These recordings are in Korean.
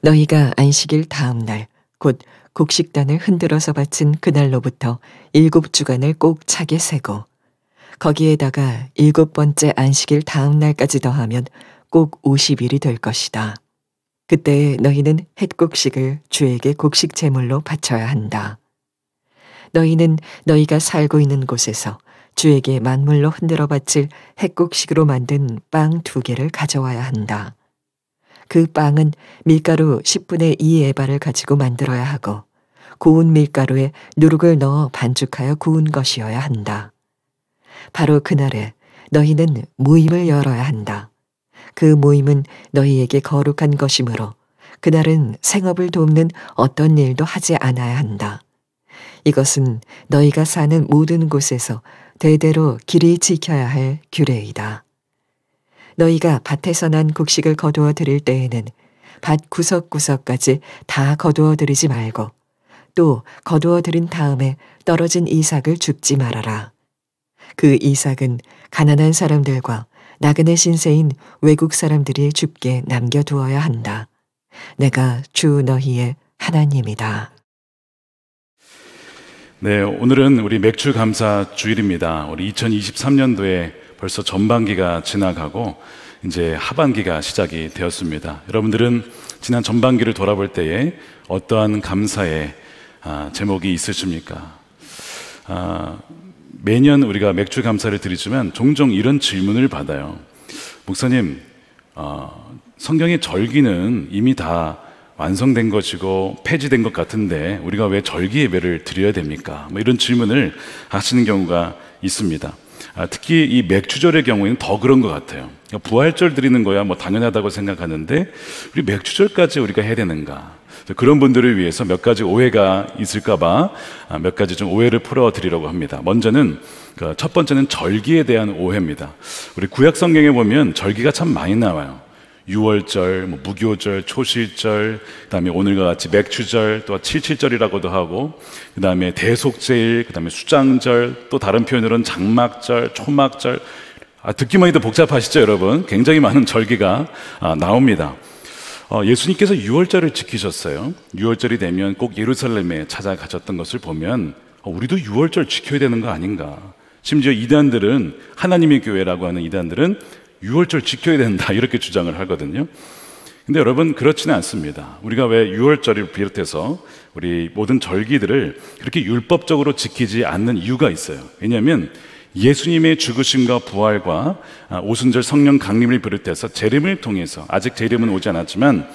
너희가 안식일 다음 날 곧 곡식단을 흔들어서 바친 그날로부터 7주간을 꼭 차게 세고 거기에다가 7번째 안식일 다음 날까지 더하면 꼭 50일이 될 것이다. 그때 너희는 햇곡식을 주에게 곡식 제물로 바쳐야 한다. 너희는 너희가 살고 있는 곳에서 주에게 만물로 흔들어 바칠 햇곡식으로 만든 빵 2개를 가져와야 한다. 그 빵은 밀가루 10분의 2 에바를 가지고 만들어야 하고 고운 밀가루에 누룩을 넣어 반죽하여 구운 것이어야 한다. 바로 그날에 너희는 모임을 열어야 한다. 그 모임은 너희에게 거룩한 것이므로 그날은 생업을 돕는 어떤 일도 하지 않아야 한다. 이것은 너희가 사는 모든 곳에서 대대로 길이 지켜야 할 규례이다. 너희가 밭에서 난 곡식을 거두어 드릴 때에는 밭 구석구석까지 다 거두어 드리지 말고 또 거두어 드린 다음에 떨어진 이삭을 줍지 말아라. 그 이삭은 가난한 사람들과 나그네 신세인 외국 사람들이 줍게 남겨두어야 한다. 내가 주 너희의 하나님이다. 네, 오늘은 우리 맥주 감사 주일입니다. 우리 2023년도에 벌써 전반기가 지나가고 이제 하반기가 시작이 되었습니다. 여러분들은 지난 전반기를 돌아볼 때에 어떠한 감사의 제목이 있으십니까? 매년 우리가 맥주 감사를 드리지만 종종 이런 질문을 받아요. 목사님, 성경의 절기는 이미 다 완성된 것이고 폐지된 것 같은데 우리가 왜 절기 예배를 드려야 됩니까? 뭐 이런 질문을 하시는 경우가 있습니다. 특히 이 맥주절의 경우에는 더 그런 것 같아요. 부활절 드리는 거야 뭐 당연하다고 생각하는데 우리 맥주절까지 우리가 해야 되는가? 그런 분들을 위해서 몇 가지 오해가 있을까봐 몇 가지 좀 오해를 풀어드리려고 합니다. 먼저는 첫 번째는 절기에 대한 오해입니다. 우리 구약 성경에 보면 절기가 참 많이 나와요. 유월절, 무교절, 초실절, 그다음에 오늘과 같이 맥주절, 또 칠칠절이라고도 하고, 그다음에 대속제일, 그다음에 수장절, 또 다른 표현으로는 장막절, 초막절. 듣기만 해도 복잡하시죠, 여러분? 굉장히 많은 절기가 나옵니다. 예수님께서 유월절을 지키셨어요. 유월절이 되면 꼭 예루살렘에 찾아가셨던 것을 보면 우리도 유월절 지켜야 되는 거 아닌가? 심지어 이단들은 하나님의 교회라고 하는 이단들은 유월절 지켜야 된다 이렇게 주장을 하거든요. 근데 여러분 그렇지는 않습니다. 우리가 왜 유월절을 비롯해서 우리 모든 절기들을 그렇게 율법적으로 지키지 않는 이유가 있어요. 왜냐하면 예수님의 죽으심과 부활과 오순절 성령 강림을 비롯해서 재림을 통해서 아직 재림은 오지 않았지만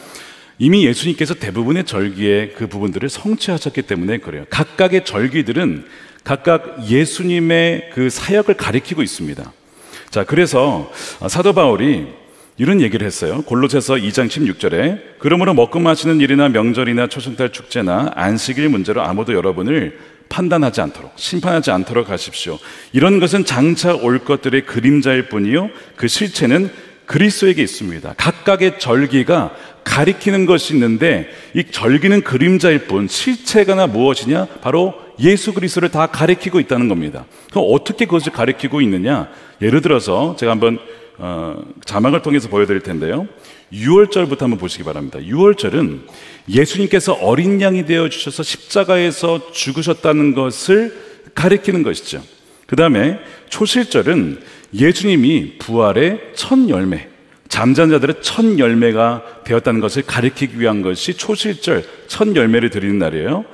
이미 예수님께서 대부분의 절기의 그 부분들을 성취하셨기 때문에 그래요. 각각의 절기들은 각각 예수님의 그 사역을 가리키고 있습니다. 자, 그래서 사도 바울이 이런 얘기를 했어요. 골로새서 2장 16절에 그러므로 먹고 마시는 일이나 명절이나 초승달 축제나 안식일 문제로 아무도 여러분을 판단하지 않도록 심판하지 않도록 하십시오. 이런 것은 장차 올 것들의 그림자일 뿐이요 그 실체는 그리스도에게 있습니다. 각각의 절기가 가리키는 것이 있는데 이 절기는 그림자일 뿐 실체가 무엇이냐? 바로 예수 그리스도를 다 가리키고 있다는 겁니다. 그럼 어떻게 그것을 가리키고 있느냐? 예를 들어서 제가 한번 자막을 통해서 보여드릴 텐데요. 6월절부터 한번 보시기 바랍니다. 6월절은 예수님께서 어린 양이 되어주셔서 십자가에서 죽으셨다는 것을 가리키는 것이죠. 그 다음에 초실절은 예수님이 부활의 첫 열매, 잠자는 자들의 첫 열매가 되었다는 것을 가리키기 위한 것이 초실절, 첫 열매를 드리는 날이에요.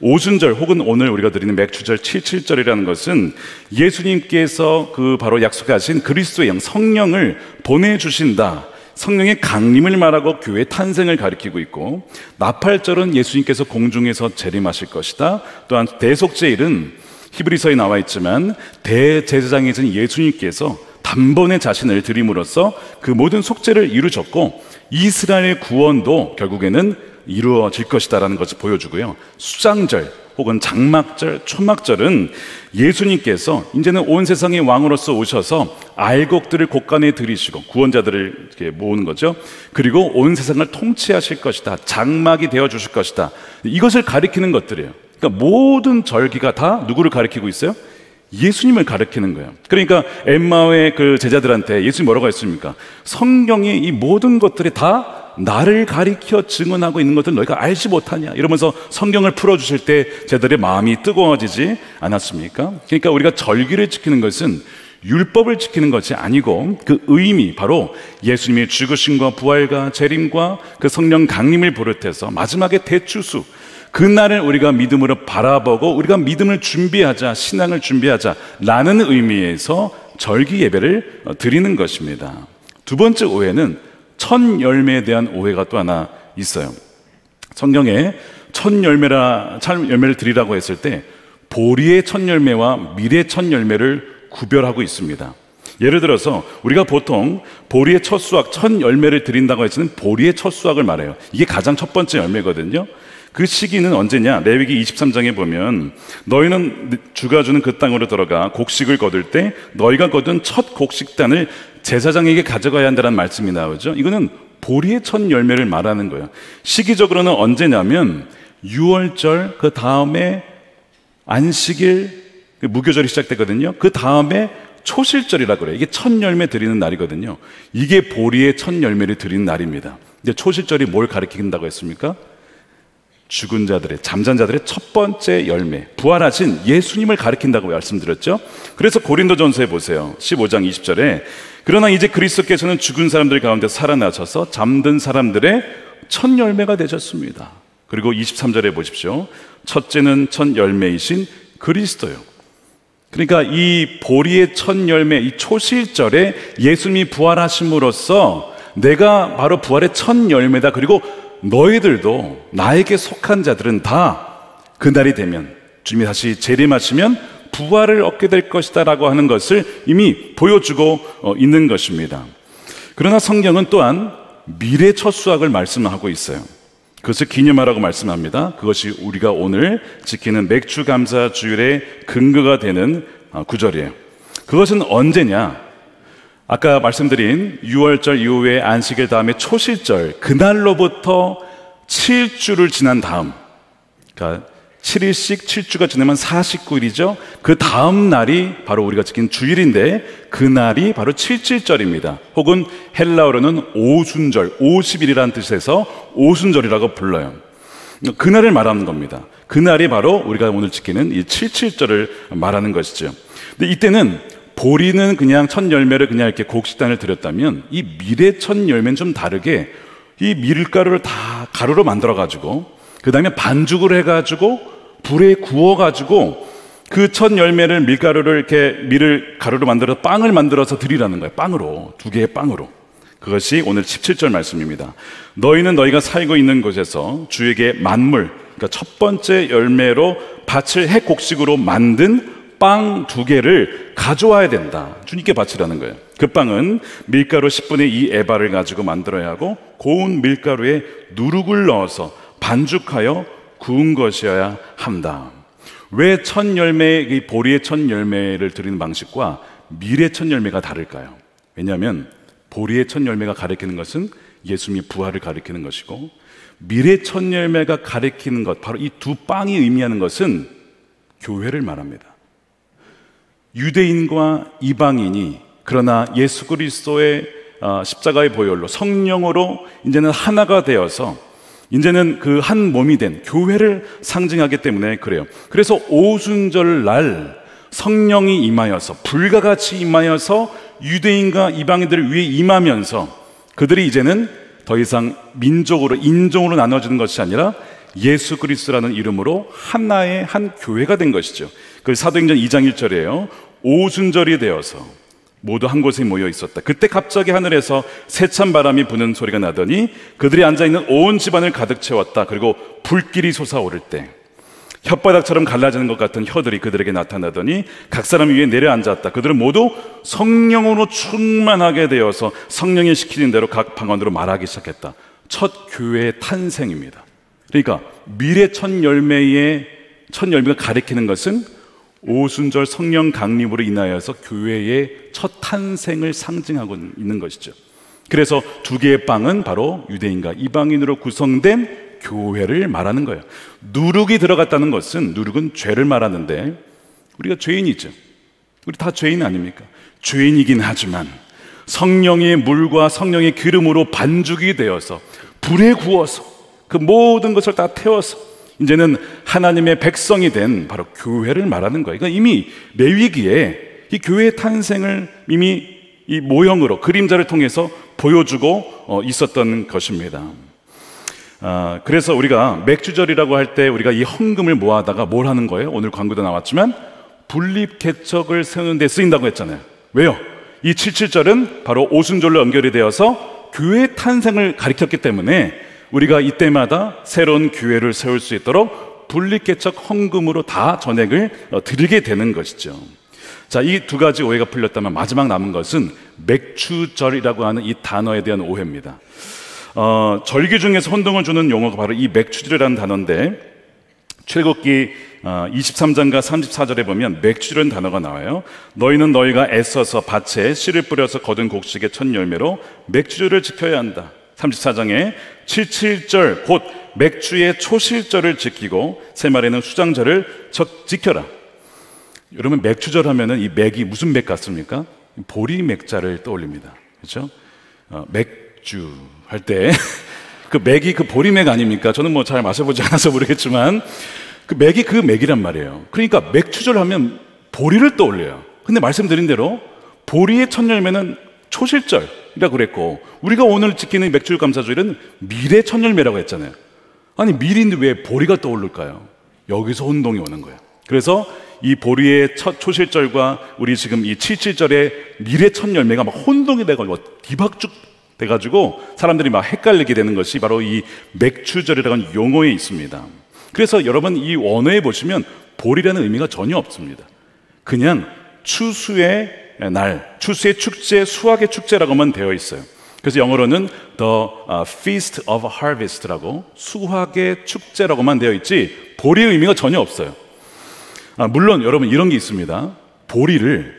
오순절 혹은 오늘 우리가 드리는 맥주절, 칠칠절이라는 것은 예수님께서 그 바로 약속하신 그리스도의 영 성령을 보내주신다, 성령의 강림을 말하고 교회의 탄생을 가리키고 있고, 나팔절은 예수님께서 공중에서 재림하실 것이다. 또한 대속제일은 히브리서에 나와 있지만 대제사장이신 예수님께서 단번에 자신을 드림으로써 그 모든 속죄를 이루셨고 이스라엘의 구원도 결국에는 이루어질 것이다라는 것을 보여주고요. 수장절 혹은 장막절, 초막절은 예수님께서 이제는 온 세상의 왕으로서 오셔서 알곡들을 곳간에 들이시고 구원자들을 이렇게 모으는 거죠. 그리고 온 세상을 통치하실 것이다. 장막이 되어주실 것이다. 이것을 가리키는 것들이에요. 그러니까 모든 절기가 다 누구를 가리키고 있어요? 예수님을 가리키는 거예요. 그러니까 엠마오의 그 제자들한테 예수님 뭐라고 했습니까? 성경의 이 모든 것들이 다 나를 가리켜 증언하고 있는 것을 너희가 알지 못하냐, 이러면서 성경을 풀어주실 때 제들의 마음이 뜨거워지지 않았습니까? 그러니까 우리가 절기를 지키는 것은 율법을 지키는 것이 아니고 그 의미, 바로 예수님의 죽으심과 부활과 재림과 그 성령 강림을 비롯해서 마지막에 대추수, 그날을 우리가 믿음으로 바라보고 우리가 믿음을 준비하자, 신앙을 준비하자라는 의미에서 절기 예배를 드리는 것입니다. 두 번째 오해는 첫 열매에 대한 오해가 또 하나 있어요. 성경에 첫 열매를 드리라고 했을 때 보리의 첫 열매와 밀의 첫 열매를 구별하고 있습니다. 예를 들어서 우리가 보통 보리의 첫 수확, 첫 열매를 드린다고 했을 때는 보리의 첫 수확을 말해요. 이게 가장 첫 번째 열매거든요. 그 시기는 언제냐? 레위기 23장에 보면 너희는 주가 주는 그 땅으로 들어가 곡식을 거둘 때 너희가 거둔 첫 곡식단을 제사장에게 가져가야 한다는 말씀이 나오죠. 이거는 보리의 첫 열매를 말하는 거예요. 시기적으로는 언제냐면 6월절 그 다음에 안식일, 무교절이 시작되거든요. 그 다음에 초실절이라고 그래요. 이게 첫 열매 드리는 날이거든요. 이게 보리의 첫 열매를 드리는 날입니다. 근데 초실절이 뭘 가리킨다고 했습니까? 죽은 자들의, 잠잔 자들의 첫 번째 열매, 부활하신 예수님을 가리킨다고 말씀드렸죠. 그래서 고린도전서에 보세요. 15장 20절에 그러나 이제 그리스도께서는 죽은 사람들 가운데 살아나셔서 잠든 사람들의 첫 열매가 되셨습니다. 그리고 23절에 보십시오. 첫째는 첫 열매이신 그리스도요. 그러니까 이 보리의 첫 열매, 이 초실절에 예수님이 부활하심으로써 내가 바로 부활의 첫 열매다. 그리고 너희들도, 나에게 속한 자들은 다 그날이 되면, 주님이 다시 재림하시면 부활을 얻게 될 것이다 라고 하는 것을 이미 보여주고 있는 것입니다. 그러나 성경은 또한 미래 첫 수확을 말씀하고 있어요. 그것을 기념하라고 말씀합니다. 그것이 우리가 오늘 지키는 맥주감사 주일의 근거가 되는 구절이에요. 그것은 언제냐? 아까 말씀드린 6월절 이후에 안식일 다음에 초실절, 그날로부터 7주를 지난 다음, 그러니까 7일씩 7주가 지나면 49일이죠. 그 다음 날이 바로 우리가 지킨 주일인데 그날이 바로 칠칠절입니다. 혹은 헬라어로는 오순절, 50일이라는 뜻에서 오순절이라고 불러요. 그날을 말하는 겁니다. 그날이 바로 우리가 오늘 지키는 이 칠칠절을 말하는 것이죠. 근데 이때는 보리는 그냥 첫 열매를 그냥 이렇게 곡식단을 드렸다면 이 밀의 첫 열매는 좀 다르게 이 밀가루를 다 가루로 만들어 가지고 그 다음에 반죽을 해가지고 불에 구워가지고 그 첫 열매를 밀가루를 이렇게 밀을 가루로 만들어서 빵을 만들어서 드리라는 거예요. 빵으로, 두 개의 빵으로. 그것이 오늘 17절 말씀입니다. 너희는 너희가 살고 있는 곳에서 주에게 만물, 그러니까 첫 번째 열매로 밭을 해 곡식으로 만든 빵 2개를 가져와야 된다. 주님께 바치라는 거예요. 그 빵은 밀가루 10분의 2 에바를 가지고 만들어야 하고 고운 밀가루에 누룩을 넣어서 반죽하여 구운 것이어야 한다. 왜 첫 열매, 이 보리의 첫 열매를 드리는 방식과 밀의 첫 열매가 다를까요? 왜냐하면 보리의 첫 열매가 가리키는 것은 예수님의 부활을 가리키는 것이고 밀의 첫 열매가 가리키는 것, 바로 이 두 빵이 의미하는 것은 교회를 말합니다. 유대인과 이방인이 그러나 예수 그리스도의 십자가의 보혈로 성령으로 이제는 하나가 되어서 이제는 그 한 몸이 된 교회를 상징하기 때문에 그래요. 그래서 오순절 날 성령이 임하여서 불과 같이 임하여서 유대인과 이방인들을 위해 임하면서 그들이 이제는 더 이상 민족으로 인종으로 나눠지는 것이 아니라 예수 그리스도라는 이름으로 하나의 한 교회가 된 것이죠. 그 사도행전 2장 1절이에요. 오순절이 되어서 모두 한 곳에 모여 있었다. 그때 갑자기 하늘에서 세찬 바람이 부는 소리가 나더니 그들이 앉아있는 온 집안을 가득 채웠다. 그리고 불길이 솟아오를 때 혓바닥처럼 갈라지는 것 같은 혀들이 그들에게 나타나더니 각 사람 위에 내려앉았다. 그들은 모두 성령으로 충만하게 되어서 성령이 시키는 대로 각 방언으로 말하기 시작했다. 첫 교회의 탄생입니다. 그러니까 밀의 첫 열매가 가리키는 것은 오순절 성령 강림으로 인하여서 교회의 첫 탄생을 상징하고 있는 것이죠. 그래서 2개의 빵은 바로 유대인과 이방인으로 구성된 교회를 말하는 거예요. 누룩이 들어갔다는 것은, 누룩은 죄를 말하는데 우리가 죄인이죠. 우리 다 죄인 아닙니까? 죄인이긴 하지만 성령의 물과 성령의 기름으로 반죽이 되어서 불에 구워서 그 모든 것을 다 태워서 이제는 하나님의 백성이 된 바로 교회를 말하는 거예요. 그러니까 이미 레위기에 이 교회의 탄생을 이미 이 모형으로 그림자를 통해서 보여주고 있었던 것입니다. 그래서 우리가 맥주절이라고 할 때 우리가 이 헌금을 모아다가 뭘 하는 거예요? 오늘 광고도 나왔지만 분립개척을 세우는 데 쓰인다고 했잖아요. 왜요? 이 77절은 바로 오순절로 연결이 되어서 교회의 탄생을 가리켰기 때문에 우리가 이때마다 새로운 교회를 세울 수 있도록 분립개척 헌금으로 다 전액을 드리게 되는 것이죠. 자, 이 두 가지 오해가 풀렸다면 마지막 남은 것은 맥추절이라고 하는 이 단어에 대한 오해입니다. 절기 중에서 혼동을 주는 용어가 바로 이 맥추절이라는 단어인데 출애굽기 23장과 34절에 보면 맥추절이라는 단어가 나와요. 너희는 너희가 애써서 밭에 씨를 뿌려서 거둔 곡식의 첫 열매로 맥추절을 지켜야 한다. 34장에 77절 곧 맥주의 초실절을 지키고 새말에는 수장절을 지켜라. 여러분 맥추절 하면은 이 맥이 무슨 맥 같습니까? 보리 맥자를 떠올립니다. 그렇죠? 맥주 할 때 그 맥이 그 보리 맥 아닙니까? 저는 뭐 잘 마셔보지 않아서 모르겠지만 그 맥이 그 맥이란 말이에요. 그러니까 맥추절 하면 보리를 떠올려요. 근데 말씀드린 대로 보리의 첫 열매는 초실절이라고 그랬고 우리가 오늘 지키는 맥주일 감사주일은 밀의 첫 열매라고 했잖아요. 아니 밀인데 왜 보리가 떠오를까요? 여기서 혼동이 오는 거예요. 그래서 이 보리의 첫 초실절과 우리 지금 이 77절의 밀의 첫 열매가 막 혼동이 되고 뒤박죽 돼가지고 사람들이 막 헷갈리게 되는 것이 바로 이 맥추절이라고 하는 용어에 있습니다. 그래서 여러분 이 원어에 보시면 보리라는 의미가 전혀 없습니다. 그냥 추수의 날, 추수의 축제, 수확의 축제라고만 되어 있어요. 그래서 영어로는 The Feast of Harvest라고 수확의 축제라고만 되어 있지 보리의 의미가 전혀 없어요. 물론 여러분 이런 게 있습니다. 보리를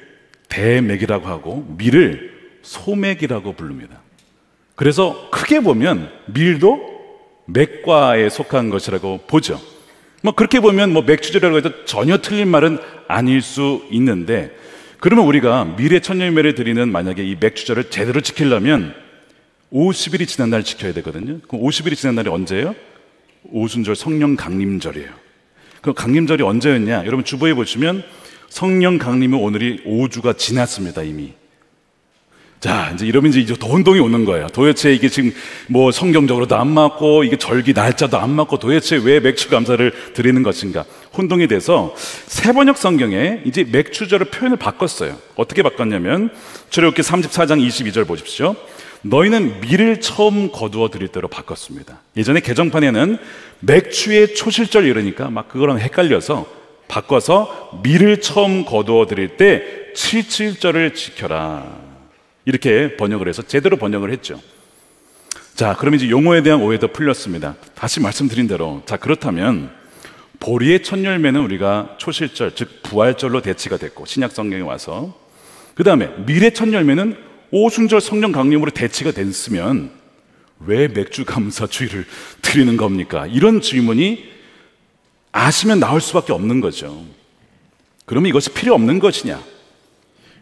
대맥이라고 하고 밀을 소맥이라고 부릅니다. 그래서 크게 보면 밀도 맥과에 속한 것이라고 보죠. 뭐 그렇게 보면 뭐 맥주절이라고 해도 전혀 틀린 말은 아닐 수 있는데 그러면 우리가 밀의 첫 열매를 드리는 만약에 이 맥주절을 제대로 지키려면 50일이 지난 날 지켜야 되거든요. 그럼 50일이 지난 날이 언제예요? 오순절 성령 강림절이에요. 그 강림절이 언제였냐? 여러분 주보에 보시면 성령 강림은 오늘이 5주가 지났습니다 이미. 자, 이제 이러면 이제 더 혼동이 오는 거예요. 도대체 이게 지금 뭐 성경적으로도 안 맞고 이게 절기 날짜도 안 맞고 도대체 왜 맥주 감사를 드리는 것인가? 혼동이 돼서 새번역 성경에 이제 맥주절의 표현을 바꿨어요. 어떻게 바꿨냐면 출애굽기 34장 22절 보십시오. 너희는 밀을 처음 거두어 드릴 때로 바꿨습니다. 예전에 개정판에는 맥주의 초실절 이러니까 막 그거랑 헷갈려서 바꿔서 밀을 처음 거두어 드릴 때 77절을 지켜라. 이렇게 번역을 해서 제대로 번역을 했죠. 자, 그럼 이제 용어에 대한 오해도 풀렸습니다. 다시 말씀드린 대로 자 그렇다면 보리의 첫 열매는 우리가 초실절 즉 부활절로 대치가 됐고 신약 성경에 와서 그 다음에 밀의 첫 열매는 오순절 성령 강림으로 대치가 됐으면 왜 맥주 감사주일을 드리는 겁니까? 이런 질문이 아시면 나올 수밖에 없는 거죠. 그러면 이것이 필요 없는 것이냐?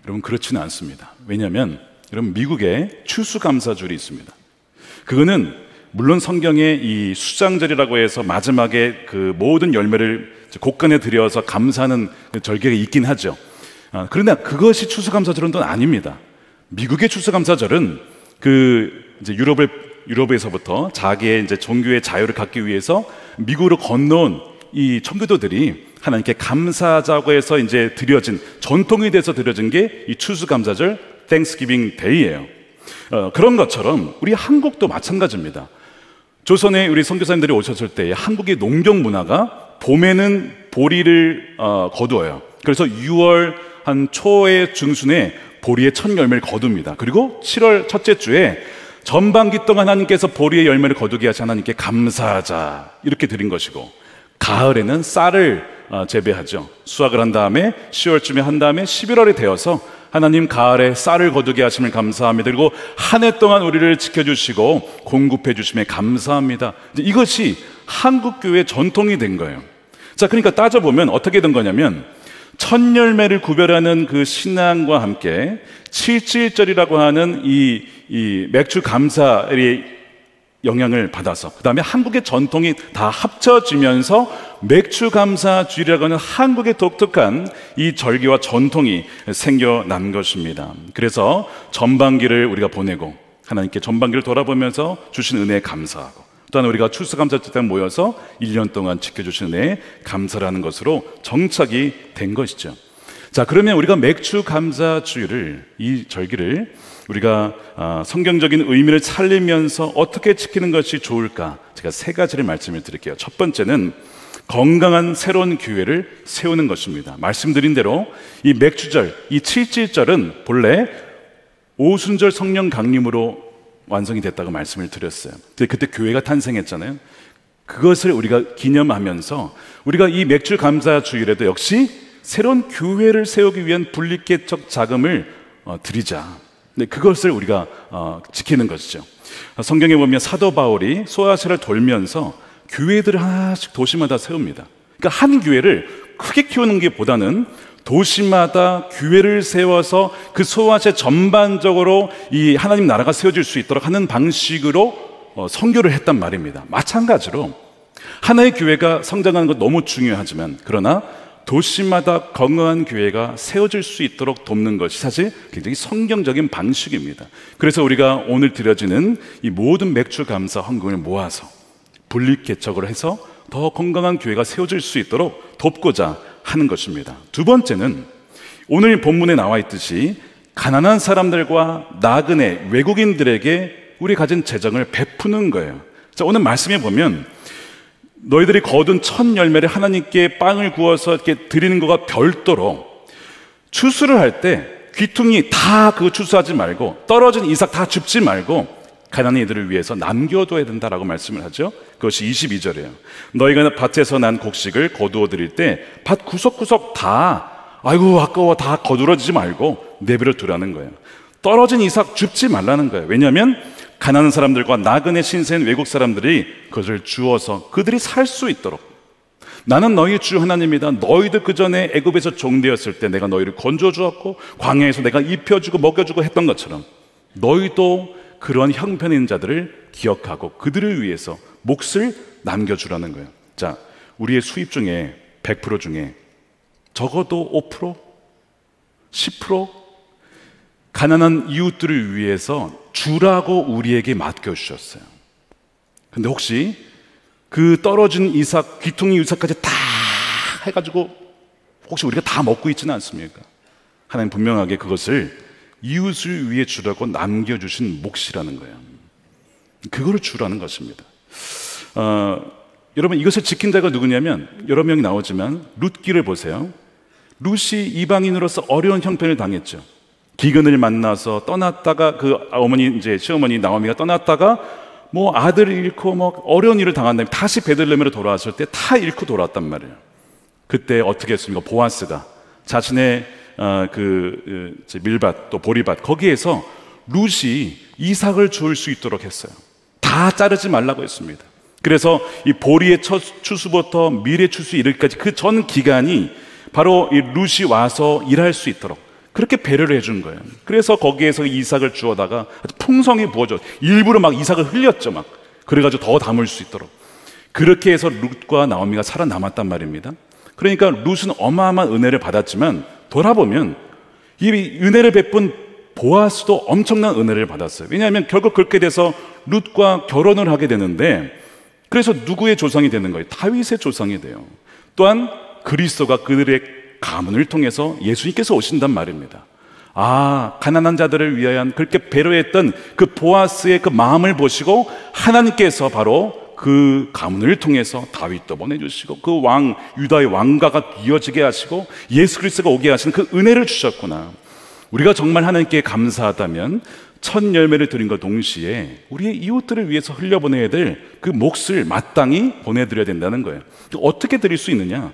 여러분 그렇지는 않습니다. 왜냐하면 여러분 미국에 추수감사절이 있습니다. 그거는 물론 성경에 이 수장절이라고 해서 마지막에 그 모든 열매를 곡간에 들여서 감사하는 절기가 있긴 하죠. 그런데 그것이 추수감사절은 또 아닙니다. 미국의 추수감사절은 그 이제 유럽에서부터 자기의 이제 종교의 자유를 갖기 위해서 미국으로 건너온 이 청교도들이 하나님께 감사하자고 해서 이제 드려진 전통이 돼서 드려진 게 이 추수감사절 Thanksgiving Day예요. 그런 것처럼 우리 한국도 마찬가지입니다. 조선에 우리 선교사님들이 오셨을 때 한국의 농경 문화가 봄에는 보리를 거두어요. 그래서 6월 한 초의 중순에 보리의 첫 열매를 거둡니다. 그리고 7월 첫째 주에 전반기 동안 하나님께서 보리의 열매를 거두게 하신 하나님께 감사하자 이렇게 드린 것이고 가을에는 쌀을 재배하죠. 수확을 한 다음에 10월쯤에 한 다음에 11월이 되어서 하나님 가을에 쌀을 거두게 하심을 감사합니다. 그리고 한 해 동안 우리를 지켜주시고 공급해 주심에 감사합니다. 이것이 한국교회의 전통이 된 거예요. 자, 그러니까 따져보면 어떻게 된 거냐면 첫 열매를 구별하는 그 신앙과 함께 77절이라고 하는 이 맥주 감사의 영향을 받아서 그 다음에 한국의 전통이 다 합쳐지면서 맥추감사주일이라고 하는 한국의 독특한 이 절기와 전통이 생겨난 것입니다. 그래서 전반기를 우리가 보내고 하나님께 전반기를 돌아보면서 주신 은혜에 감사하고, 또한 우리가 추수감사절 때 모여서 1년 동안 지켜주신 은혜에 감사라는 것으로 정착이 된 것이죠. 자, 그러면 우리가 맥추감사주일을, 이 절기를 우리가 성경적인 의미를 살리면서 어떻게 지키는 것이 좋을까? 제가 세 가지를 말씀을 드릴게요. 첫 번째는 건강한 새로운 교회를 세우는 것입니다. 말씀드린 대로 이 맥추절, 이 칠칠절은 본래 오순절 성령 강림으로 완성이 됐다고 말씀을 드렸어요. 그때 교회가 탄생했잖아요. 그것을 우리가 기념하면서 우리가 이 맥주 감사 주일에도 역시 새로운 교회를 세우기 위한 분립개척 자금을 드리자. 그것을 우리가 지키는 것이죠. 성경에 보면 사도 바울이 소아시아를 돌면서 교회들을 하나씩 도시마다 세웁니다. 그러니까 한 교회를 크게 키우는 게 보다는 도시마다 교회를 세워서 그 소아시아 전반적으로 이 하나님 나라가 세워질 수 있도록 하는 방식으로 선교를 했단 말입니다. 마찬가지로 하나의 교회가 성장하는 것 너무 중요하지만, 그러나 도시마다 건강한 교회가 세워질 수 있도록 돕는 것이 사실 굉장히 성경적인 방식입니다. 그래서 우리가 오늘 드려지는 이 모든 맥주 감사 헌금을 모아서 분립개척을 해서 더 건강한 교회가 세워질 수 있도록 돕고자 하는 것입니다. 두 번째는 오늘 본문에 나와 있듯이 가난한 사람들과 나그네 외국인들에게 우리 가진 재정을 베푸는 거예요. 자, 오늘 말씀에 보면 너희들이 거둔 첫 열매를 하나님께 빵을 구워서 이렇게 드리는 것과 별도로 추수를 할 때 귀퉁이 다 그거 추수하지 말고 떨어진 이삭 다 줍지 말고 가난한 이들을 위해서 남겨둬야 된다라고 말씀을 하죠. 그것이 22절이에요. 너희가 밭에서 난 곡식을 거두어 드릴 때 밭 구석구석 다 아이고 아까워 다 거두러지지 말고 내버려 두라는 거예요. 떨어진 이삭 줍지 말라는 거예요. 왜냐하면 가난한 사람들과 나그네 신세인 외국 사람들이 그것을 주어서 그들이 살 수 있도록, 나는 너희 주 하나님이다. 너희들 그 전에 애굽에서 종되었을 때 내가 너희를 건져 주었고 광야에서 내가 입혀주고 먹여주고 했던 것처럼 너희도 그런 형편인 자들을 기억하고 그들을 위해서 몫을 남겨주라는 거예요. 자, 우리의 수입 중에 100% 중에 적어도 5%, 10% 가난한 이웃들을 위해서 주라고 우리에게 맡겨주셨어요. 근데 혹시 그 떨어진 이삭, 귀퉁이 이삭까지 다 해가지고 혹시 우리가 다 먹고 있지는 않습니까? 하나님 분명하게 그것을 이웃을 위해 주라고 남겨주신 몫이라는 거예요. 그거를 주라는 것입니다. 여러분, 이것을 지킨 자가 누구냐면 여러 명이 나오지만 룻기를 보세요. 룻이 이방인으로서 어려운 형편을 당했죠. 기근을 만나서 떠났다가 그 어머니, 이제 시어머니 나오미가 떠났다가 뭐 아들을 잃고 뭐 어려운 일을 당한 다음에 다시 베들레헴으로 돌아왔을 때 다 잃고 돌아왔단 말이에요. 그때 어떻게 했습니까? 보아스가 자신의 밀밭 또 보리밭 거기에서 룻이 이삭을 주울 수 있도록 했어요. 다 자르지 말라고 했습니다. 그래서 이 보리의 첫 추수부터 밀의 추수 이르기까지 그 전 기간이 바로 이 룻이 와서 일할 수 있도록 그렇게 배려를 해준 거예요. 그래서 거기에서 이삭을 주워다가 아주 풍성히 부어줘. 일부러 막 이삭을 흘렸죠. 막 그래가지고 더 담을 수 있도록. 그렇게 해서 룻과 나오미가 살아남았단 말입니다. 그러니까 룻은 어마어마한 은혜를 받았지만 돌아보면 이 은혜를 베푼 보아스도 엄청난 은혜를 받았어요. 왜냐하면 결국 그렇게 돼서 룻과 결혼을 하게 되는데, 그래서 누구의 조상이 되는 거예요? 다윗의 조상이 돼요. 또한 그리스도가 그들의 가문을 통해서 예수님께서 오신단 말입니다. 아, 가난한 자들을 위하여 그렇게 배려했던 그 보아스의 그 마음을 보시고 하나님께서 바로 그 가문을 통해서 다윗도 보내주시고 그 왕, 유다의 왕가가 이어지게 하시고 예수 그리스도가 오게 하시는 그 은혜를 주셨구나. 우리가 정말 하나님께 감사하다면 첫 열매를 드린 것 동시에 우리의 이웃들을 위해서 흘려보내야 될 그 몫을 마땅히 보내드려야 된다는 거예요. 어떻게 드릴 수 있느냐?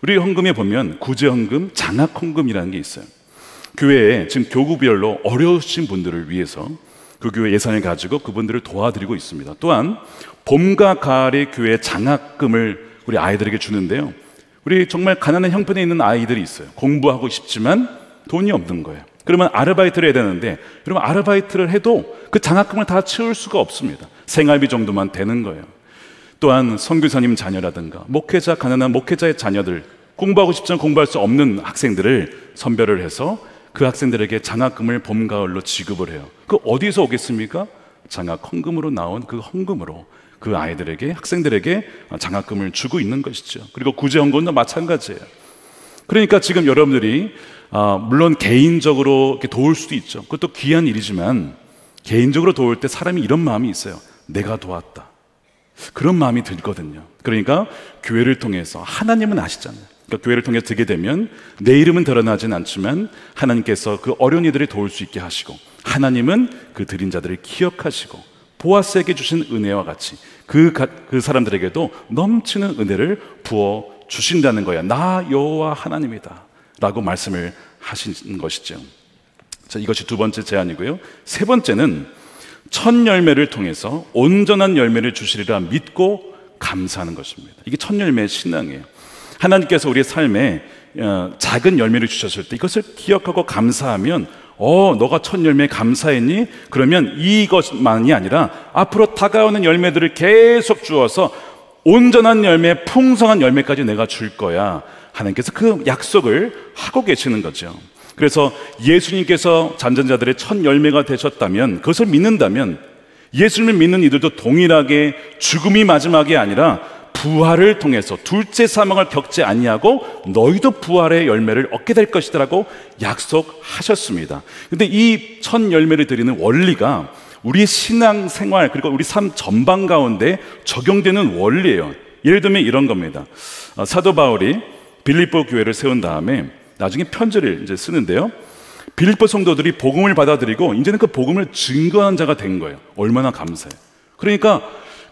우리 헌금에 보면 구제헌금, 장학헌금이라는 게 있어요. 교회에 지금 교구별로 어려우신 분들을 위해서 그 교회 예산을 가지고 그분들을 도와드리고 있습니다. 또한 봄과 가을에 교회 장학금을 우리 아이들에게 주는데요. 우리 정말 가난한 형편에 있는 아이들이 있어요. 공부하고 싶지만 돈이 없는 거예요. 그러면 아르바이트를 해야 되는데, 여러분 아르바이트를 해도 그 장학금을 다 채울 수가 없습니다. 생활비 정도만 되는 거예요. 또한 선교사님 자녀라든가 목회자, 가난한 목회자의 자녀들, 공부하고 싶지만 공부할 수 없는 학생들을 선별을 해서 그 학생들에게 장학금을 봄, 가을로 지급을 해요. 그 어디서 오겠습니까? 장학 헌금으로 나온 그 헌금으로 그 아이들에게, 학생들에게 장학금을 주고 있는 것이죠. 그리고 구제 헌금도 마찬가지예요. 그러니까 지금 여러분들이 물론 개인적으로 이렇게 도울 수도 있죠. 그것도 귀한 일이지만 개인적으로 도울 때 사람이 이런 마음이 있어요. 내가 도왔다, 그런 마음이 들거든요. 그러니까 교회를 통해서, 하나님은 아시잖아요. 그러니까 교회를 통해서 듣게 되면 내 이름은 드러나진 않지만 하나님께서 그 어려운 이들을 도울 수 있게 하시고, 하나님은 그 드린 자들을 기억하시고 보아스에게 주신 은혜와 같이 그 사람들에게도 넘치는 은혜를 부어 주신다는 거야. 나 여호와 하나님이다 라고 말씀을 하신 것이죠. 자, 이것이 두 번째 제안이고요. 세 번째는 첫 열매를 통해서 온전한 열매를 주시리라 믿고 감사하는 것입니다. 이게 첫 열매의 신앙이에요. 하나님께서 우리의 삶에 작은 열매를 주셨을 때 이것을 기억하고 감사하면 너가 첫 열매에 감사했니? 그러면 이것만이 아니라 앞으로 다가오는 열매들을 계속 주어서 온전한 열매, 풍성한 열매까지 내가 줄 거야. 하나님께서 그 약속을 하고 계시는 거죠. 그래서 예수님께서 잠든 자들의 첫 열매가 되셨다면, 그것을 믿는다면 예수님을 믿는 이들도 동일하게 죽음이 마지막이 아니라 부활을 통해서 둘째 사망을 겪지 아니하고 너희도 부활의 열매를 얻게 될 것이라고 약속하셨습니다. 그런데 이 첫 열매를 드리는 원리가 우리의 신앙생활 그리고 우리 삶 전반 가운데 적용되는 원리예요. 예를 들면 이런 겁니다. 사도 바울이 빌립보 교회를 세운 다음에 나중에 편지를 이제 쓰는데요. 빌립보 성도들이 복음을 받아들이고 이제는 그 복음을 증거하는 자가 된 거예요. 얼마나 감사해요. 그러니까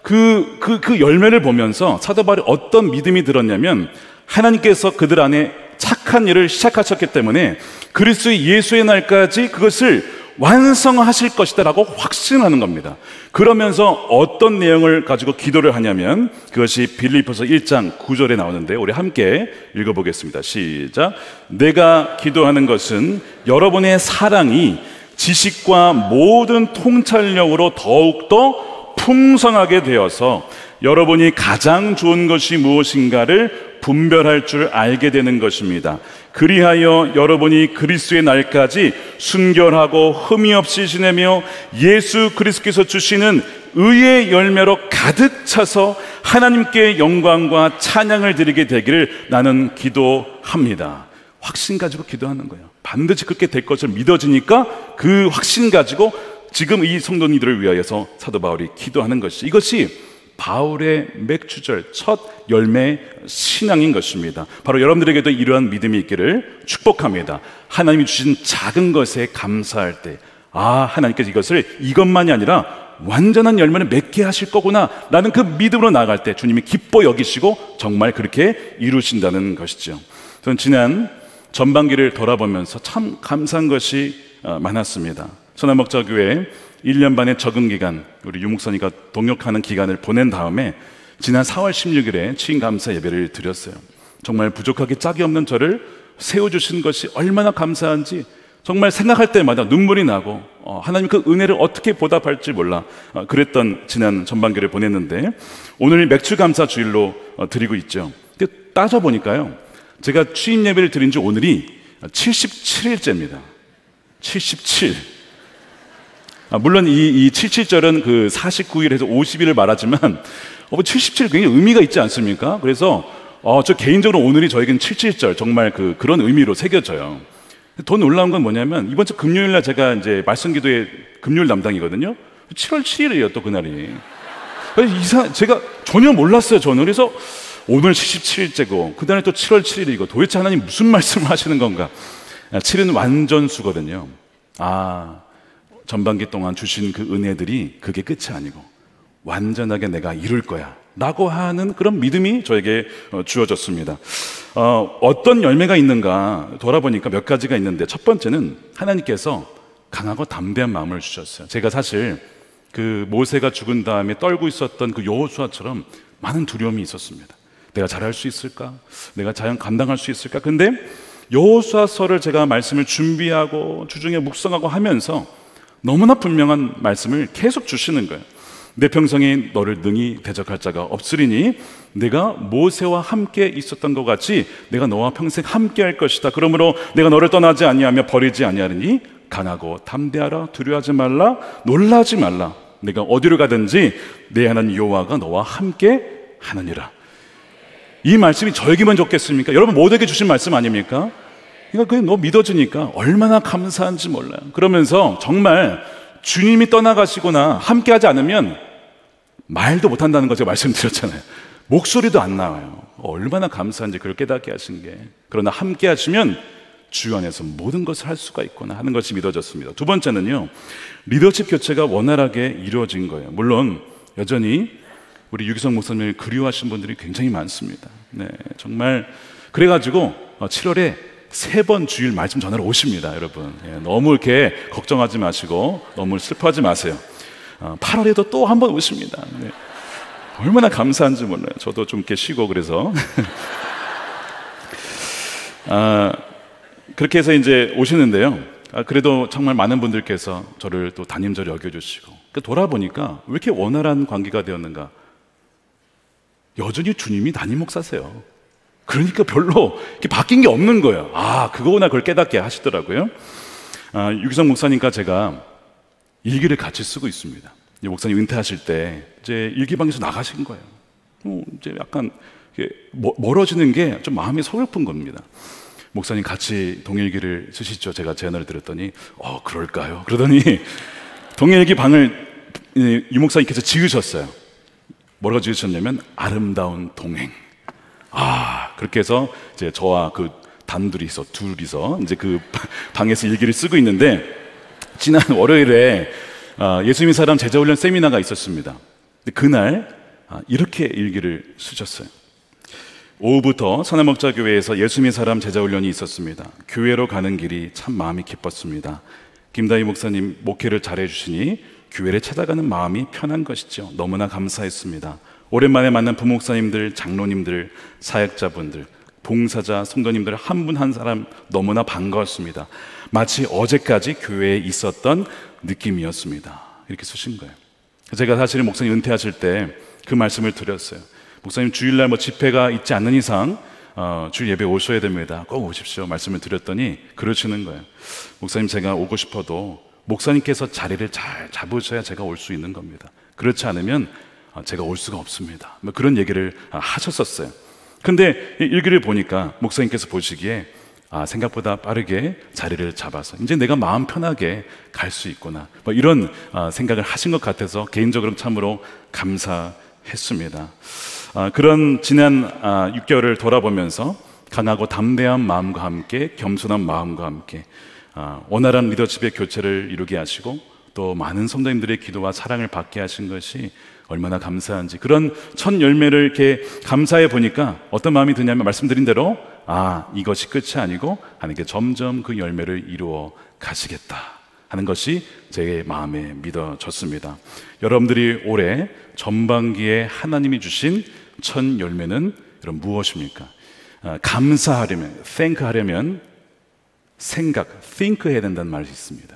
그 열매를 보면서 사도 바울이 어떤 믿음이 들었냐면, 하나님께서 그들 안에 착한 일을 시작하셨기 때문에 그리스도의 예수의 날까지 그것을 완성하실 것이다 라고 확신하는 겁니다. 그러면서 어떤 내용을 가지고 기도를 하냐면, 그것이 빌립보서 1장 9절에 나오는데 우리 함께 읽어보겠습니다. 시작. 내가 기도하는 것은 여러분의 사랑이 지식과 모든 통찰력으로 더욱더 풍성하게 되어서 여러분이 가장 좋은 것이 무엇인가를 분별할 줄 알게 되는 것입니다. 그리하여 여러분이 그리스도의 날까지 순결하고 흠이 없이 지내며 예수 그리스도께서 주시는 의의 열매로 가득 차서 하나님께 영광과 찬양을 드리게 되기를 나는 기도합니다. 확신 가지고 기도하는 거예요. 반드시 그렇게 될 것을 믿어지니까 그 확신 가지고 지금 이 성도님들을 위하여서 사도 바울이 기도하는 것이, 이것이 바울의 맥주절 첫 열매 신앙인 것입니다. 바로 여러분들에게도 이러한 믿음이 있기를 축복합니다. 하나님이 주신 작은 것에 감사할 때, 하나님께서 이것만이 아니라 완전한 열매를 맺게 하실 거구나 라는 그 믿음으로 나아갈 때 주님이 기뻐 여기시고 정말 그렇게 이루신다는 것이죠. 저는 지난 전반기를 돌아보면서 참 감사한 것이 많았습니다. 선한목자교회 1년 반의 적응기간, 우리 유목사님과 동역하는 기간을 보낸 다음에 지난 4월 16일에 취임감사 예배를 드렸어요. 정말 부족하기 짝이 없는 저를 세워주신 것이 얼마나 감사한지 정말 생각할 때마다 눈물이 나고 하나님 그 은혜를 어떻게 보답할지 몰라 그랬던 지난 전반기를 보냈는데, 오늘 맥주감사 주일로 드리고 있죠. 근데 따져보니까요, 제가 취임 예배를 드린 지 오늘이 77일째입니다 77. 물론 이 77절은 그 49일에서 50일을 말하지만 77 굉장히 의미가 있지 않습니까? 그래서 저 개인적으로 오늘이 저에게는 77절 정말 그런 의미로 새겨져요. 더 놀라운 건 뭐냐면, 이번 주 금요일날 제가 이제 말씀기도의 금요일 담당이거든요. 7월 7일이에요 또 그날이. 제가 전혀 몰랐어요 저는. 그래서 오늘 77일째고 그다음에 또 7월 7일이고 도대체 하나님 무슨 말씀을 하시는 건가. 7은 완전수거든요. 전반기 동안 주신 그 은혜들이 그게 끝이 아니고 완전하게 내가 이룰 거야 라고 하는 그런 믿음이 저에게 주어졌습니다. 어떤 열매가 있는가 돌아보니까 몇 가지가 있는데, 첫 번째는 하나님께서 강하고 담대한 마음을 주셨어요. 제가 사실 그 모세가 죽은 다음에 떨고 있었던 그 여호수아처럼 많은 두려움이 있었습니다. 내가 잘할 수 있을까? 내가 잘 감당할 수 있을까? 근데 여호수아서를 제가 말씀을 준비하고 주중에 묵상하고 하면서 너무나 분명한 말씀을 계속 주시는 거예요. 내 평생에 너를 능히 대적할 자가 없으리니 내가 모세와 함께 있었던 것 같이 내가 너와 평생 함께 할 것이다. 그러므로 내가 너를 떠나지 아니하며 버리지 아니하리니 강하고 담대하라. 두려워하지 말라. 놀라지 말라. 내가 어디로 가든지 내 하나님 여호와가 너와 함께 하느니라. 이 말씀이 저에게만 좋겠습니까? 여러분 모두에게 주신 말씀 아닙니까? 그러니까 그게 너무 믿어지니까 얼마나 감사한지 몰라요. 그러면서 정말 주님이 떠나가시거나 함께하지 않으면 말도 못한다는 거 제가 말씀드렸잖아요. 목소리도 안 나와요. 얼마나 감사한지 그걸 깨닫게 하신 게. 그러나 함께 하시면 주 안에서 모든 것을 할 수가 있구나 하는 것이 믿어졌습니다. 두 번째는요, 리더십 교체가 원활하게 이루어진 거예요. 물론 여전히 우리 유기성 목사님을 그리워하시는 분들이 굉장히 많습니다. 네, 정말 그래가지고 7월에 3번 주일 말씀 전하러 오십니다, 여러분. 예, 너무 이렇게 걱정하지 마시고 너무 슬퍼하지 마세요. 8월에도 또 한 번 오십니다. 네. 얼마나 감사한지 몰라요. 저도 좀 이렇게 쉬고 그래서 그렇게 해서 이제 오시는데요. 그래도 정말 많은 분들께서 저를 또 담임자로 여겨주시고, 돌아보니까 왜 이렇게 원활한 관계가 되었는가? 여전히 주님이 담임 목사세요. 그러니까 별로 이렇게 바뀐 게 없는 거예요. 그거구나. 그걸 깨닫게 하시더라고요. 유기성 목사님과 제가 일기를 같이 쓰고 있습니다. 목사님 은퇴하실 때 이제 일기방에서 나가신 거예요. 이제 약간 멀어지는 게 좀 마음이 서글픈 겁니다. 목사님 같이 동일기를 쓰시죠. 제가 제안을 드렸더니 그럴까요? 그러더니 동일기 방을 유 목사님께서 지으셨어요. 뭐라고 지으셨냐면 아름다운 동행. 그렇게 해서 이제 저와 그 둘이서 이제 그 방에서 일기를 쓰고 있는데, 지난 월요일에 예수님의 사람 제자훈련 세미나가 있었습니다. 근데 그날 이렇게 일기를 쓰셨어요. 오후부터 선한목자교회에서 예수님의 사람 제자훈련이 있었습니다. 교회로 가는 길이 참 마음이 기뻤습니다. 김다희 목사님 목회를 잘해주시니 교회를 찾아가는 마음이 편한 것이죠. 너무나 감사했습니다. 오랜만에 만난 부목사님들, 장로님들, 사역자분들, 봉사자, 성도님들 한 분 한 사람 너무나 반가웠습니다. 마치 어제까지 교회에 있었던 느낌이었습니다. 이렇게 쓰신 거예요. 제가 사실은 목사님 은퇴하실 때 그 말씀을 드렸어요. 목사님 주일날 집회가 있지 않는 이상 주일 예배 오셔야 됩니다. 꼭 오십시오 말씀을 드렸더니 그러시는 거예요. 목사님, 제가 오고 싶어도 목사님께서 자리를 잘 잡으셔야 제가 올 수 있는 겁니다. 그렇지 않으면 제가 올 수가 없습니다. 그런 얘기를 하셨었어요. 근데 일기를 보니까 목사님께서 보시기에 생각보다 빠르게 자리를 잡아서 이제 내가 마음 편하게 갈 수 있구나, 이런 생각을 하신 것 같아서 개인적으로 참으로 감사했습니다. 그런 지난 6개월을 돌아보면서 강하고 담대한 마음과 함께 겸손한 마음과 함께 원활한 리더십의 교체를 이루게 하시고 또 많은 성도님들의 기도와 사랑을 받게 하신 것이 얼마나 감사한지, 그런 첫 열매를 이렇게 감사해 보니까 어떤 마음이 드냐면, 말씀드린 대로 이것이 끝이 아니고 하나님께 점점 그 열매를 이루어 가시겠다 하는 것이 제 마음에 믿어졌습니다. 여러분들이 올해 전반기에 하나님이 주신 첫 열매는 여러분 무엇입니까? 감사하려면, thank 하려면 think 해야 된다는 말이 있습니다.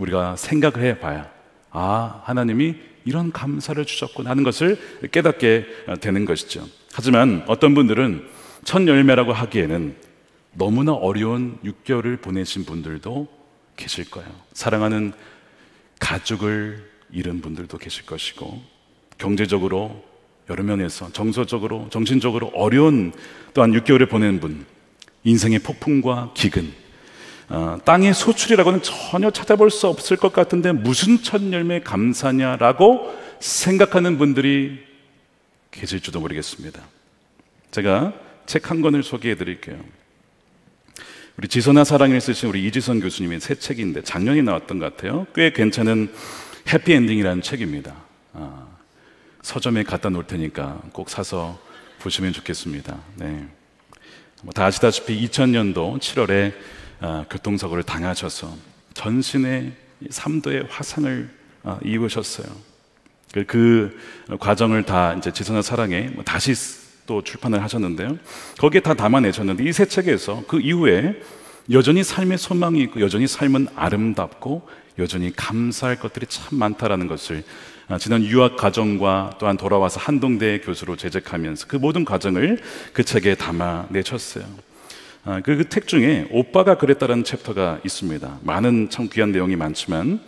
우리가 생각을 해봐야 하나님이 이런 감사를 주셨구나 하는 것을 깨닫게 되는 것이죠. 하지만 어떤 분들은 첫 열매라고 하기에는 너무나 어려운 6개월을 보내신 분들도 계실 거예요. 사랑하는 가족을 잃은 분들도 계실 것이고, 경제적으로 여러 면에서 정서적으로, 정신적으로 어려운 또한 6개월을 보낸 분, 인생의 폭풍과 기근, 땅의 소출이라고는 전혀 찾아볼 수 없을 것 같은데 무슨 첫 열매 감사냐라고 생각하는 분들이 계실지도 모르겠습니다. 제가 책 한 권을 소개해 드릴게요. 우리 지선아 사랑을 쓰신 우리 이지선 교수님의 새 책인데 작년에 나왔던 것 같아요. 꽤 괜찮은 해피엔딩이라는 책입니다. 서점에 갖다 놓을 테니까 꼭 사서 보시면 좋겠습니다. 네. 다 아시다시피 2000년도 7월에 교통사고를 당하셔서 전신에 3도의 화상을 입으셨어요. 그 과정을 다 이제 지선아 사랑에 다시 또 출판을 하셨는데요. 거기에 다 담아내셨는데 이 새 책에서 그 이후에 여전히 삶의 소망이 있고 여전히 삶은 아름답고 여전히 감사할 것들이 참 많다라는 것을 지난 유학 과정과 또한 돌아와서 한동대 교수로 재직하면서 그 모든 과정을 그 책에 담아내셨어요. 그 책 중에 오빠가 그랬다라는 챕터가 있습니다. 많은 참 귀한 내용이 많지만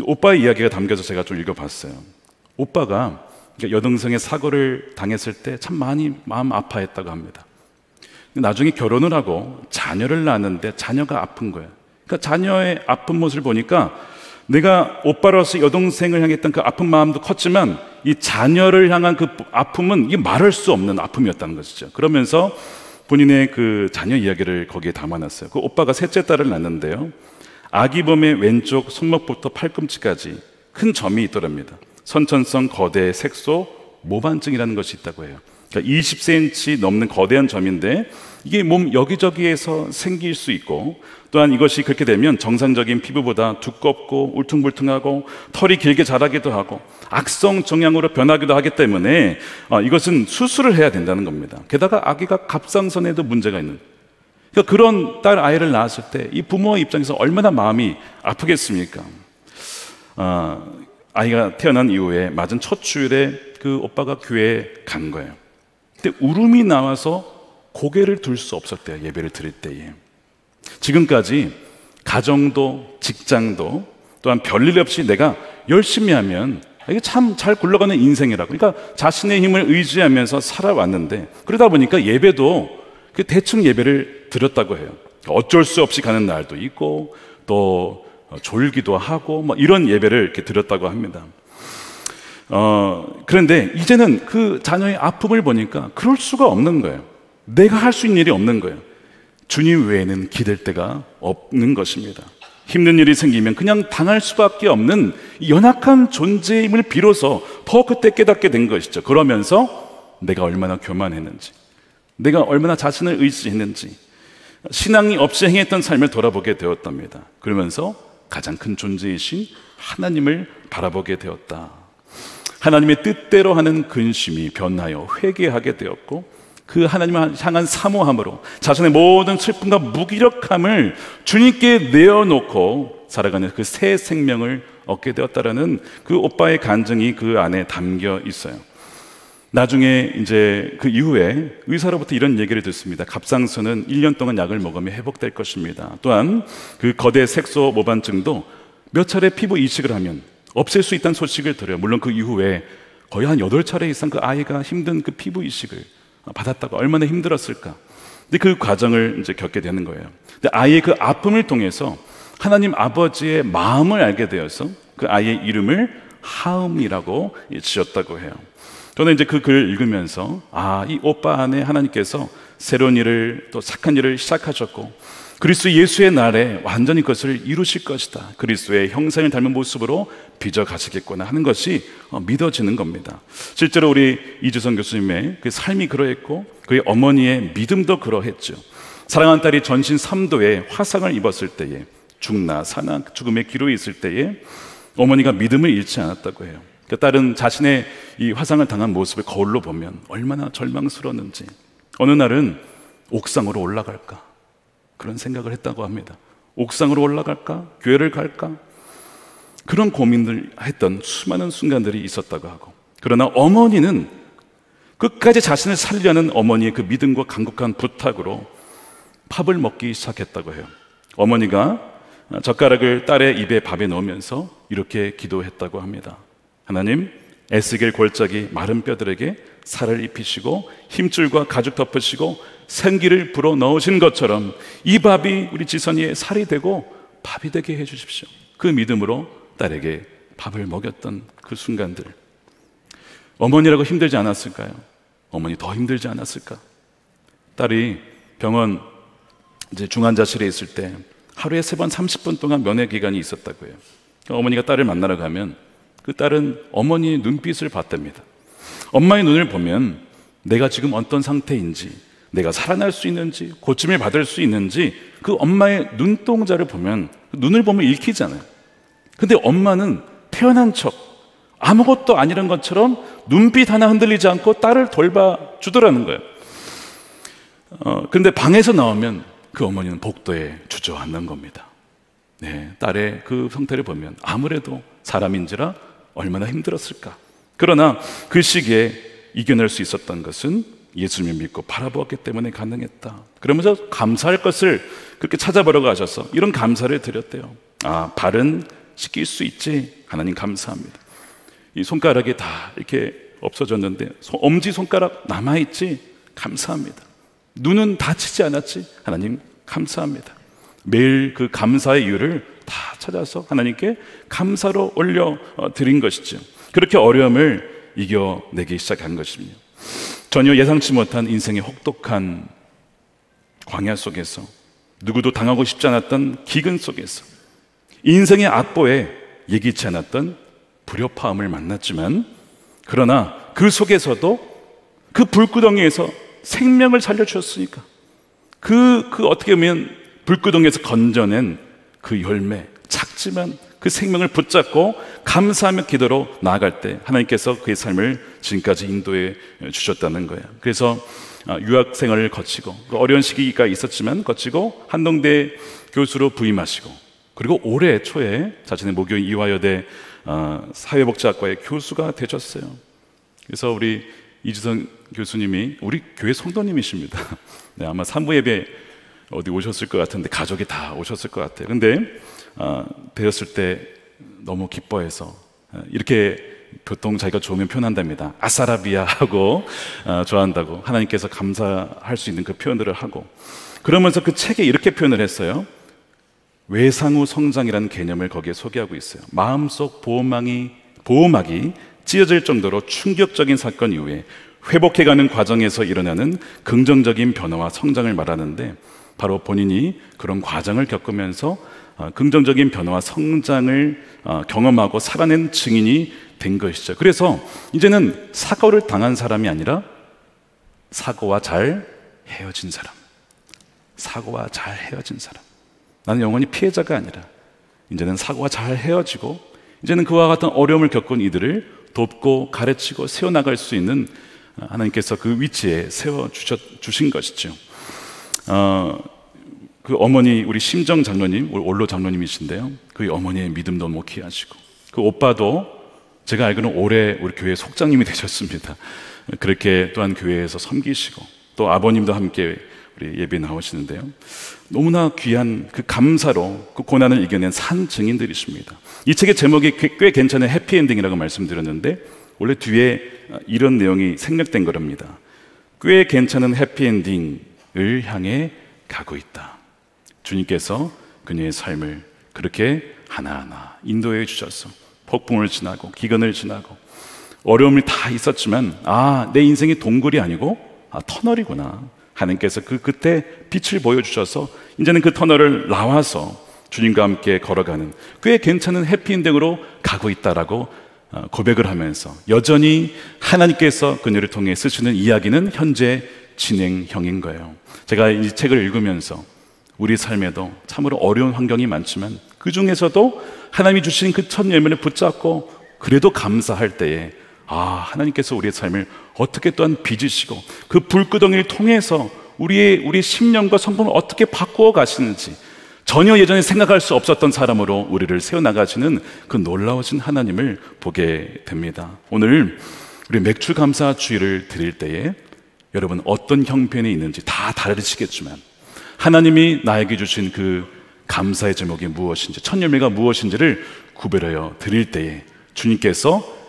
오빠의 이야기가 담겨서 제가 좀 읽어봤어요. 오빠가 여동생의 사고를 당했을 때 참 많이 마음 아파했다고 합니다. 나중에 결혼을 하고 자녀를 낳았는데 자녀가 아픈 거예요. 그러니까 자녀의 아픈 모습을 보니까 내가 오빠로서 여동생을 향했던 그 아픈 마음도 컸지만 이 자녀를 향한 그 아픔은 이게 말할 수 없는 아픔이었다는 것이죠. 그러면서 본인의 그 자녀 이야기를 거기에 담아놨어요. 그 오빠가 셋째 딸을 낳았는데요, 아기범의 왼쪽 손목부터 팔꿈치까지 큰 점이 있더랍니다. 선천성 거대 색소 모반증이라는 것이 있다고 해요. 그러니까 20cm 넘는 거대한 점인데 이게 몸 여기저기에서 생길 수 있고, 또한 이것이 그렇게 되면 정상적인 피부보다 두껍고 울퉁불퉁하고 털이 길게 자라기도 하고 악성 종양으로 변하기도 하기 때문에 이것은 수술을 해야 된다는 겁니다. 게다가 아기가 갑상선에도 문제가 있는, 그러니까 그런 딸 아이를 낳았을 때 이 부모의 입장에서 얼마나 마음이 아프겠습니까? 아이가 태어난 이후에 맞은 첫 주일에 그 오빠가 교회에 간 거예요. 근데 울음이 나와서 고개를 들 수 없었대요. 예배를 드릴 때에. 지금까지 가정도 직장도 또한 별일 없이 내가 열심히 하면 이게 참 잘 굴러가는 인생이라고, 그러니까 자신의 힘을 의지하면서 살아왔는데, 그러다 보니까 예배도 대충 예배를 드렸다고 해요. 어쩔 수 없이 가는 날도 있고 또 졸기도 하고 뭐 이런 예배를 이렇게 드렸다고 합니다. 그런데 이제는 그 자녀의 아픔을 보니까 그럴 수가 없는 거예요. 내가 할 수 있는 일이 없는 거예요. 주님 외에는 기댈 데가 없는 것입니다. 힘든 일이 생기면 그냥 당할 수밖에 없는 연약한 존재임을 비로소 더 그때 깨닫게 된 것이죠. 그러면서 내가 얼마나 교만했는지, 내가 얼마나 자신을 의지했는지, 신앙이 없이 행했던 삶을 돌아보게 되었답니다. 그러면서 가장 큰 존재이신 하나님을 바라보게 되었다. 하나님의 뜻대로 하는 근심이 변하여 회개하게 되었고, 그 하나님을 향한 사모함으로 자신의 모든 슬픔과 무기력함을 주님께 내어놓고 살아가는 그 새 생명을 얻게 되었다라는 그 오빠의 간증이 그 안에 담겨 있어요. 나중에 이제 그 이후에 의사로부터 이런 얘기를 듣습니다. 갑상선은 1년 동안 약을 먹으면 회복될 것입니다. 또한 그 거대 색소 모반증도 몇 차례 피부 이식을 하면 없앨 수 있다는 소식을 들어요. 물론 그 이후에 거의 한 8차례 이상 그 아이가 힘든 그 피부 이식을 받았다가 얼마나 힘들었을까. 근데 그 과정을 이제 겪게 되는 거예요. 근데 아이의 그 아픔을 통해서 하나님 아버지의 마음을 알게 되어서 그 아이의 이름을 하음이라고 지었다고 해요. 저는 이제 그 글을 읽으면서 이 오빠 안에 하나님께서 새로운 일을, 또 착한 일을 시작하셨고 그리스도 예수의 날에 완전히 그것을 이루실 것이다. 그리스도의 형상을 닮은 모습으로 빚어 가시겠구나 하는 것이 믿어지는 겁니다. 실제로 우리 이주성 교수님의 그 삶이 그러했고 그의 어머니의 믿음도 그러했죠. 사랑하는 딸이 전신 3도의 화상을 입었을 때에, 죽나 사나 죽음의 기로에 있을 때에 어머니가 믿음을 잃지 않았다고 해요. 그 딸은 자신의 이 화상을 당한 모습을 거울로 보면 얼마나 절망스러웠는지 어느 날은 옥상으로 올라갈까 그런 생각을 했다고 합니다. 옥상으로 올라갈까? 교회를 갈까? 그런 고민을 했던 수많은 순간들이 있었다고 하고, 그러나 어머니는 끝까지 자신을 살리려는 어머니의 그 믿음과 간곡한 부탁으로 밥을 먹기 시작했다고 해요. 어머니가 젓가락을 딸의 입에 밥에 넣으면서 이렇게 기도했다고 합니다. 하나님, 에스겔 골짜기 마른 뼈들에게 살을 입히시고 힘줄과 가죽 덮으시고 생기를 불어 넣으신 것처럼 이 밥이 우리 지선이의 살이 되고 밥이 되게 해주십시오. 그 믿음으로 딸에게 밥을 먹였던 그 순간들, 어머니라고 힘들지 않았을까요? 어머니 더 힘들지 않았을까? 딸이 병원 이제 중환자실에 있을 때 하루에 3번 30분 동안 면회 기간이 있었다고 해요. 어머니가 딸을 만나러 가면 그 딸은 어머니의 눈빛을 봤답니다. 엄마의 눈을 보면 내가 지금 어떤 상태인지, 내가 살아날 수 있는지, 고침을 받을 수 있는지 그 엄마의 눈동자를 보면, 눈을 보면 읽히잖아요. 근데 엄마는 태어난 척 아무것도 아니란 것처럼 눈빛 하나 흔들리지 않고 딸을 돌봐주더라는 거예요. 근데 방에서 나오면 그 어머니는 복도에 주저앉는 겁니다. 네, 딸의 그 상태를 보면 아무래도 사람인지라 얼마나 힘들었을까. 그러나 그 시기에 이겨낼 수 있었던 것은 예수님을 믿고 바라보았기 때문에 가능했다. 그러면서 감사할 것을 그렇게 찾아보려고 하셔서 이런 감사를 드렸대요. 아, 발은 씻길 수 있지. 하나님 감사합니다. 이 손가락이 다 이렇게 없어졌는데 엄지손가락 남아있지. 감사합니다. 눈은 다치지 않았지. 하나님 감사합니다. 매일 그 감사의 이유를 다 찾아서 하나님께 감사로 올려 드린 것이죠. 그렇게 어려움을 이겨내기 시작한 것입니다. 전혀 예상치 못한 인생의 혹독한 광야 속에서, 누구도 당하고 싶지 않았던 기근 속에서, 인생의 악보에 예기치 않았던 불협화음을 만났지만, 그러나 그 속에서도 그 불구덩이에서 생명을 살려주셨으니까 그 어떻게 보면 불구덩이에서 건져낸 그 열매, 작지만 그 생명을 붙잡고 감사하며 기도로 나아갈 때 하나님께서 그의 삶을 지금까지 인도해 주셨다는 거예요. 그래서 유학 생활을 거치고, 어려운 시기가 있었지만 거치고 한동대 교수로 부임하시고, 그리고 올해 초에 자신의 모교인 이화여대 사회복지학과의 교수가 되셨어요. 그래서 우리 이주선 교수님이 우리 교회 성도님이십니다. 네, 아마 산부 예배 어디 오셨을 것 같은데 가족이 다 오셨을 것 같아요. 근데 뵈었을 때 너무 기뻐해서 이렇게 보통 자기가 좋으면 표현한답니다. 아싸라비아 하고 좋아한다고, 하나님께서 감사할 수 있는 그 표현들을 하고, 그러면서 그 책에 이렇게 표현을 했어요. 외상후 성장이라는 개념을 거기에 소개하고 있어요. 마음속 보호막이 찢어질 정도로 충격적인 사건 이후에 회복해가는 과정에서 일어나는 긍정적인 변화와 성장을 말하는데, 바로 본인이 그런 과정을 겪으면서 긍정적인 변화와 성장을 경험하고 살아낸 증인이 된 것이죠. 그래서 이제는 사고를 당한 사람이 아니라 사고와 잘 헤어진 사람, 사고와 잘 헤어진 사람. 나는 영원히 피해자가 아니라 이제는 사고와 잘 헤어지고, 이제는 그와 같은 어려움을 겪은 이들을 돕고 가르치고 세워나갈 수 있는 하나님께서 그 위치에 세워주신 것이죠. 그 어머니, 우리 심정 장로님, 우리 올로 장로님이신데요, 그 어머니의 믿음도 너무 귀하시고, 그 오빠도 제가 알기로는 올해 우리 교회 속장님이 되셨습니다. 그렇게 또한 교회에서 섬기시고, 또 아버님도 함께 우리 예배 나오시는데요, 너무나 귀한 그 감사로 그 고난을 이겨낸 산 증인들이십니다. 이 책의 제목이 꽤 괜찮은 해피엔딩이라고 말씀드렸는데, 원래 뒤에 이런 내용이 생략된 거랍니다. 꽤 괜찮은 해피엔딩을 향해 가고 있다. 주님께서 그녀의 삶을 그렇게 하나하나 인도해 주셔서 폭풍을 지나고 기근을 지나고 어려움이 다 있었지만, 내 인생이 동굴이 아니고 터널이구나. 하나님께서 그 끝에 빛을 보여주셔서 이제는 그 터널을 나와서 주님과 함께 걸어가는 꽤 괜찮은 해피엔딩으로 가고 있다라고 고백을 하면서, 여전히 하나님께서 그녀를 통해 쓰시는 이야기는 현재 진행형인 거예요. 제가 이 책을 읽으면서 우리 삶에도 참으로 어려운 환경이 많지만 그 중에서도 하나님이 주신 그 첫 열매를 붙잡고 그래도 감사할 때에, 하나님께서 우리의 삶을 어떻게 또한 빚으시고 그 불구덩이를 통해서 우리의 심령과 성품을 어떻게 바꾸어 가시는지, 전혀 예전에 생각할 수 없었던 사람으로 우리를 세워나가시는 그 놀라우신 하나님을 보게 됩니다. 오늘 우리 맥주 감사 주일을 드릴 때에 여러분 어떤 형편에 있는지 다 다르시겠지만, 하나님이 나에게 주신 그 감사의 제목이 무엇인지, 첫 열매가 무엇인지를 구별하여 드릴 때에 주님께서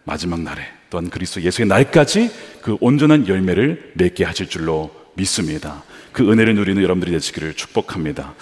마지막 날에 또한 그리스도 예수의 날까지 그 온전한 열매를 맺게 하실 줄로 믿습니다. 그 은혜를 누리는 여러분들이 되시기를 축복합니다.